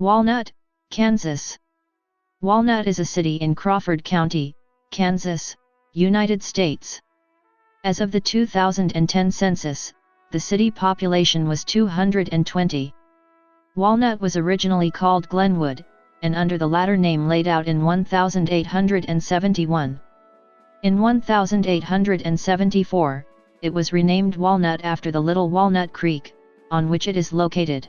Walnut, Kansas. Walnut is a city in Crawford County, Kansas, United States. As of the 2010 census, the city population was 220. Walnut was originally called Glenwood, and under the latter name laid out in 1871. In 1874, it was renamed Walnut after the Little Walnut Creek, on which it is located.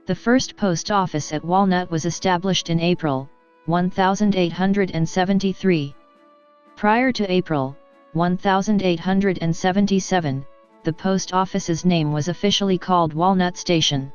The first post office at Walnut was established in April 1873. Prior to April 1877, the post office's name was officially called Walnut Station.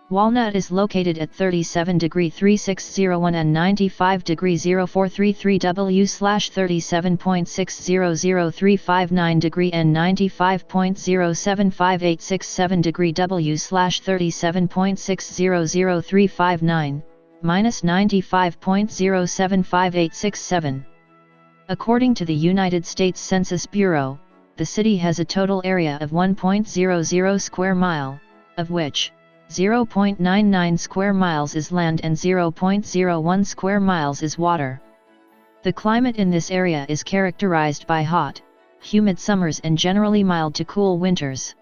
Walnut is located at 37°3601 and 95°0433 W/37.600359° and 95.075867° W/37.600359, -95.075867. According to the United States Census Bureau, the city has a total area of 1.00 square mile, of which 0.99 square miles is land and 0.01 square miles is water. The climate in this area is characterized by hot, humid summers and generally mild to cool winters.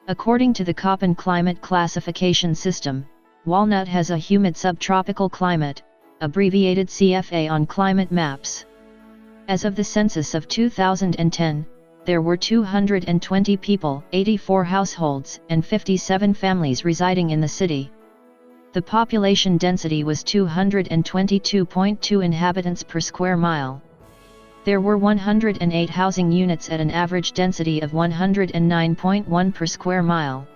According to the Köppen climate classification system, Walnut has a humid subtropical climate, abbreviated CFA on climate maps. As of the census of 2010, there were 220 people, 84 households, and 57 families residing in the city. The population density was 222.2 inhabitants per square mile. There were 108 housing units at an average density of 109.1 per square mile.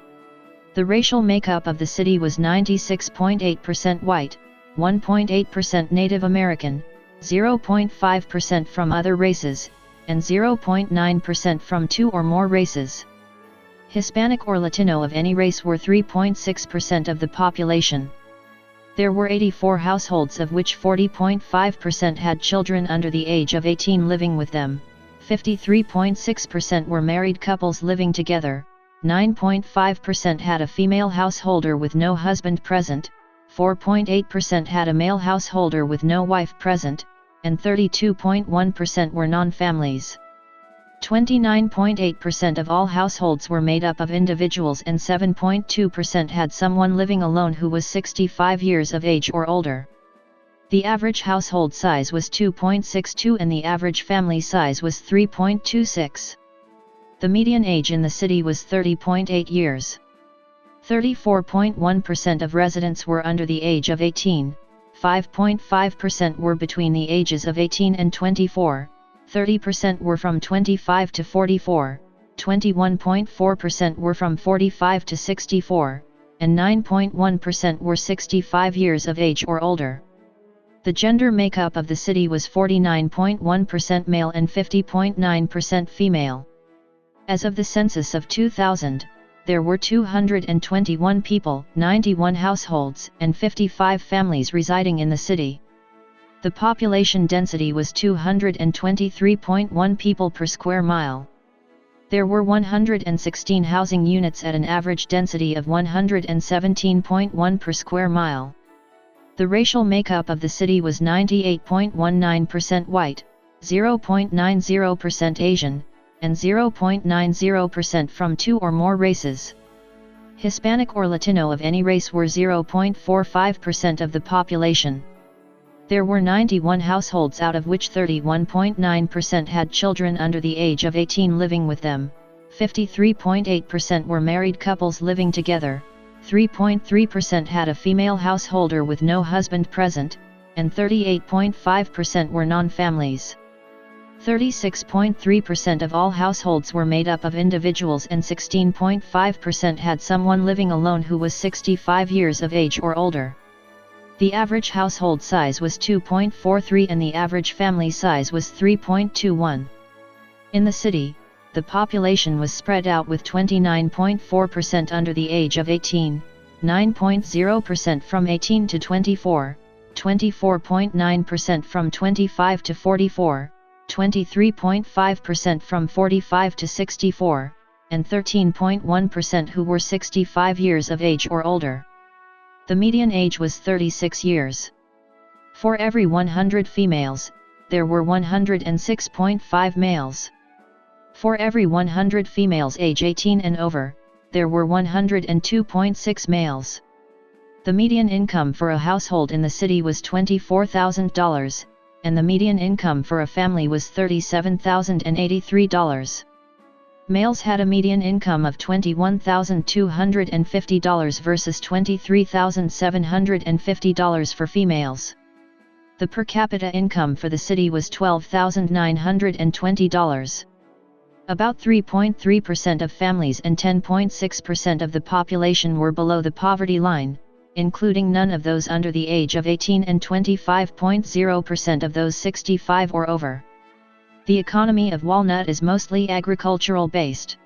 The racial makeup of the city was 96.8% white, 1.8% Native American, 0.5% from other races, and 0.9% from two or more races. Hispanic or Latino of any race were 3.6% of the population. There were 84 households, of which 40.5% had children under the age of 18 living with them, 53.6% were married couples living together, 9.5% had a female householder with no husband present, 4.8% had a male householder with no wife present, and 32.1% were non-families. 29.8% of all households were made up of individuals and 7.2% had someone living alone who was 65 years of age or older. The average household size was 2.62 and the average family size was 3.26. The median age in the city was 30.8 years. 34.1% of residents were under the age of 18, 5.5% were between the ages of 18 and 24, 30% were from 25 to 44, 21.4% were from 45 to 64, and 9.1% were 65 years of age or older. The gender makeup of the city was 49.1% male and 50.9% female. As of the census of 2000, there were 221 people, 91 households, and 55 families residing in the city. The population density was 223.1 people per square mile. There were 116 housing units at an average density of 117.1 per square mile. The racial makeup of the city was 98.19% white, 0.90% Asian, and 0.90% from two or more races. Hispanic or Latino of any race were 0.45% of the population. There were 91 households, out of which 31.9% had children under the age of 18 living with them, 53.8% were married couples living together, 3.3% had a female householder with no husband present, and 38.5% were non-families. 36.3% of all households were made up of individuals and 16.5% had someone living alone who was 65 years of age or older. The average household size was 2.43 and the average family size was 3.21. In the city, the population was spread out with 29.4% under the age of 18, 9.0% from 18 to 24, 24.9% from 25 to 44, 23.5% from 45 to 64, and 13.1% who were 65 years of age or older. The median age was 36 years. For every 100 females, there were 106.5 males. For every 100 females age 18 and over, there were 102.6 males. The median income for a household in the city was $24,000, and the median income for a family was $37,083. Males had a median income of $21,250 versus $23,750 for females. The per capita income for the city was $12,920. About 3.3% of families and 10.6% of the population were below the poverty line, including none of those under the age of 18 and 25.0% of those 65 or over. The economy of Walnut is mostly agricultural based.